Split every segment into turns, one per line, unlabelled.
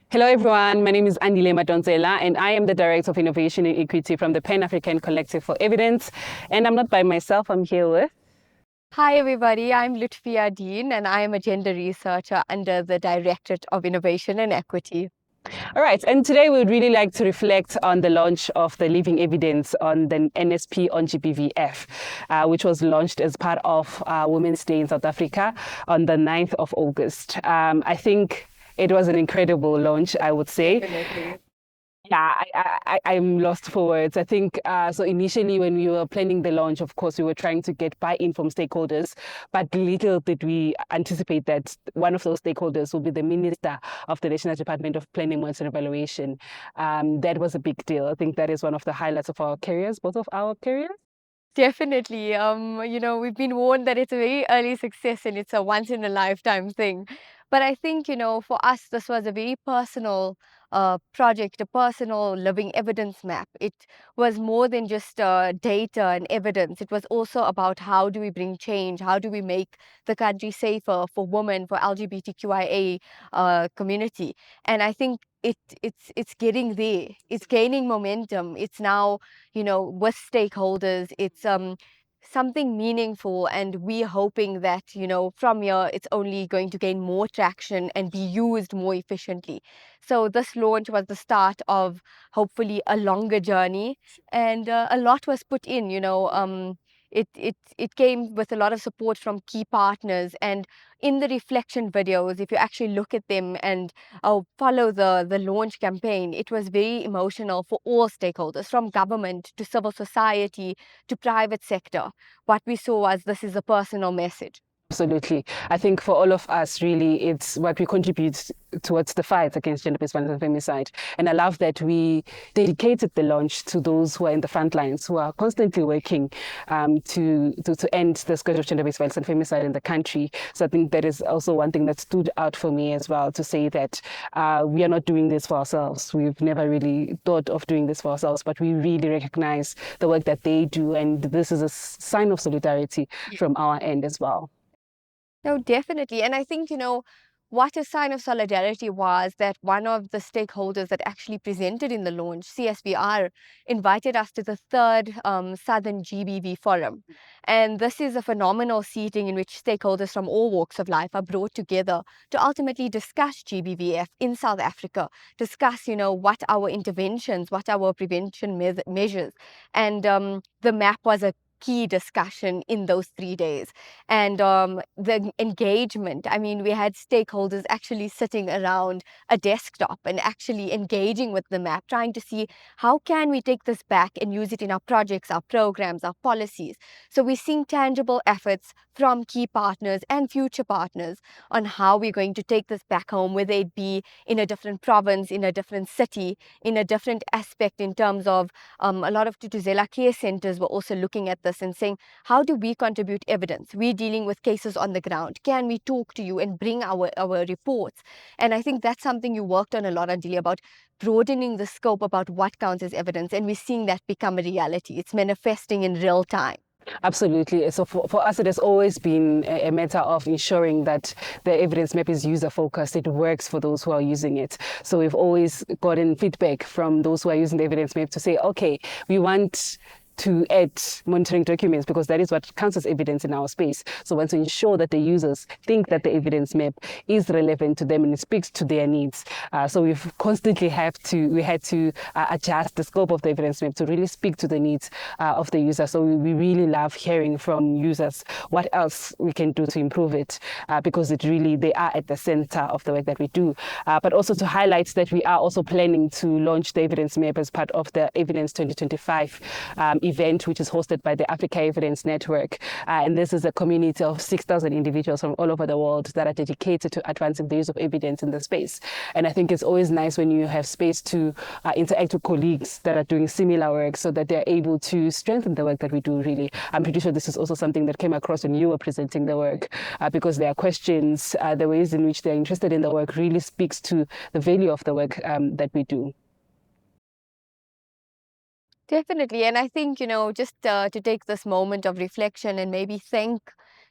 Hello, everyone. My name is Andile Madonsela, and I am the Director of Innovation and Equity from the Pan-African Collective for Evidence. And I'm not by myself, I'm here with...
Hi, everybody. I'm Lutfiyya Dean, and I am a gender researcher under the Directorate of Innovation and Equity.
All right, and today we would really like to reflect on the launch of the living evidence on the NSP on GBVF, which was launched as part of Women's Day in South Africa on the 9th of August. I think it was an incredible launch, I would say.
Definitely.
Yeah, I'm lost for words. I think so. Initially, when we were planning the launch, of course, we were trying to get buy-in from stakeholders, but little did we anticipate that one of those stakeholders will be the Minister of the National Department of Planning, Monitoring and Evaluation. That was a big deal. I think that is one of the highlights of our careers, both of our careers.
Definitely. We've been warned that it's a very early success and it's a once in a lifetime thing. But I think, for us, this was a very personal project, a personal living evidence map. It was more than just data and evidence. It was also about how do we bring change? How do we make the country safer for women, for LGBTQIA community? And I think it's getting there. It's gaining momentum. It's now, with stakeholders. It's something meaningful, and we're hoping that, from here it's only going to gain more traction and be used more efficiently. So this launch was the start of hopefully a longer journey, and a lot was put in. It came with a lot of support from key partners, and in the reflection videos, if you actually look at them and follow the launch campaign, it was very emotional for all stakeholders, from government to civil society to private sector. What we saw was this is a personal message.
Absolutely. I think for all of us, really, it's what we contribute towards the fight against gender-based violence and femicide. And I love that we dedicated the launch to those who are in the front lines, who are constantly working to end the scourge of gender-based violence and femicide in the country. So I think that is also one thing that stood out for me as well, to say that we are not doing this for ourselves. We've never really thought of doing this for ourselves, but we really recognize the work that they do. And this is a sign of solidarity from our end as well.
No, definitely. And I think, what a sign of solidarity was that one of the stakeholders that actually presented in the launch, CSVR, invited us to the third Southern GBV Forum. And this is a phenomenal seating in which stakeholders from all walks of life are brought together to ultimately discuss GBVF in South Africa, discuss, what our interventions, what our prevention measures. And the map was a key discussion in those 3 days. And the engagement, I mean, we had stakeholders actually sitting around a desktop and actually engaging with the map, trying to see how can we take this back and use it in our projects, our programs, our policies. So we're seeing tangible efforts from key partners and future partners on how we're going to take this back home, whether it be in a different province, in a different city, in a different aspect in terms of a lot of Tutuzela care centers were also looking at this and saying, how do we contribute evidence? We're dealing with cases on the ground. Can we talk to you and bring our reports? And I think that's something you worked on a lot, Andile, about broadening the scope about what counts as evidence. And we're seeing that become a reality. It's manifesting in real time.
Absolutely. So for us, it has always been a matter of ensuring that the evidence map is user focused. It works for those who are using it. So we've always gotten feedback from those who are using the evidence map to say, okay, we want to add monitoring documents because that is what counts as evidence in our space. So we want to ensure that the users think that the evidence map is relevant to them and it speaks to their needs. So we've constantly had to adjust the scope of the evidence map to really speak to the needs of the user. So we really love hearing from users what else we can do to improve it because they are at the center of the work that we do. But also to highlight that we are also planning to launch the evidence map as part of the Evidence 2025 event, which is hosted by the Africa Evidence Network. And this is a community of 6,000 individuals from all over the world that are dedicated to advancing the use of evidence in the space. And I think it's always nice when you have space to interact with colleagues that are doing similar work so that they're able to strengthen the work that we do, really. I'm pretty sure this is also something that came across when you were presenting the work because there are questions, the ways in which they're interested in the work really speaks to the value of the work that we do.
Definitely. And I think, just to take this moment of reflection and maybe thank,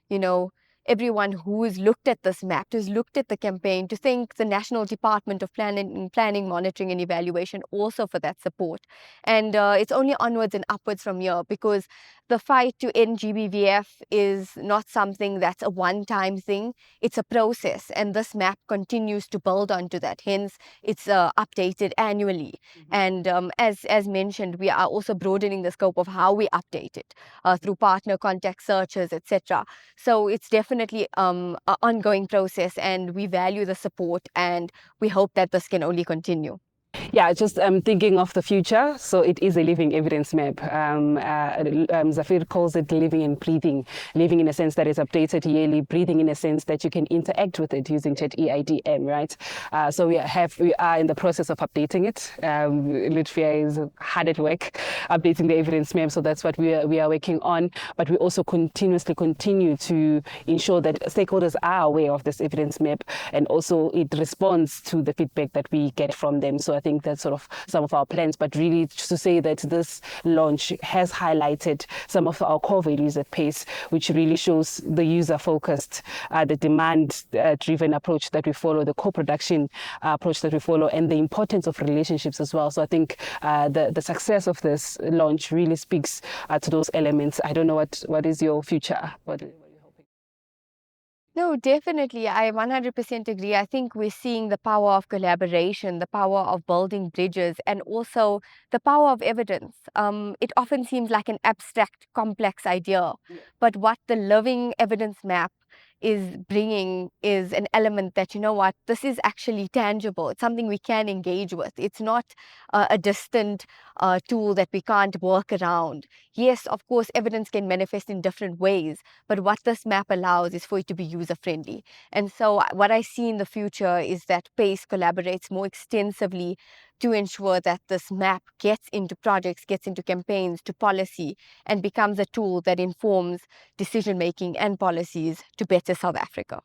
you know, everyone who's looked at this map, who's looked at the campaign, to thank the National Department of Planning, Monitoring and Evaluation also for that support. And it's only onwards and upwards from here, because the fight to end GBVF is not something that's a one-time thing. It's a process, and this map continues to build onto that. Hence, it's updated annually. And as mentioned, we are also broadening the scope of how we update it through partner contact searches, etc. So it's definitely an ongoing process, and we value the support, and we hope that this can only continue.
Yeah, just thinking of the future. So it is a living evidence map. Zafir calls it living and breathing. Living in a sense that it's updated yearly, breathing in a sense that you can interact with it using ChatEIDM, right? So we are in the process of updating it. Lutfiyya is hard at work updating the evidence map. So that's what we are working on. But we also continuously continue to ensure that stakeholders are aware of this evidence map, and also it responds to the feedback that we get from them. So I think that's sort of some of our plans, but really to say that this launch has highlighted some of our core values at PACE, which really shows the user-focused, the demand-driven approach that we follow, the co-production approach that we follow, and the importance of relationships as well. So I think the success of this launch really speaks to those elements. I don't know what is your future?
No, definitely. I 100% agree. I think we're seeing the power of collaboration, the power of building bridges, and also the power of evidence. It often seems like an abstract, complex idea, but what the living evidence map is bringing is an element that, you know what, this is actually tangible. It's something we can engage with. It's not a distant tool that we can't work around. Yes, of course, evidence can manifest in different ways, but what this map allows is for it to be user-friendly. And so what I see in the future is that PACE collaborates more extensively to ensure that this map gets into projects, gets into campaigns, to policy, and becomes a tool that informs decision-making and policies to better South Africa.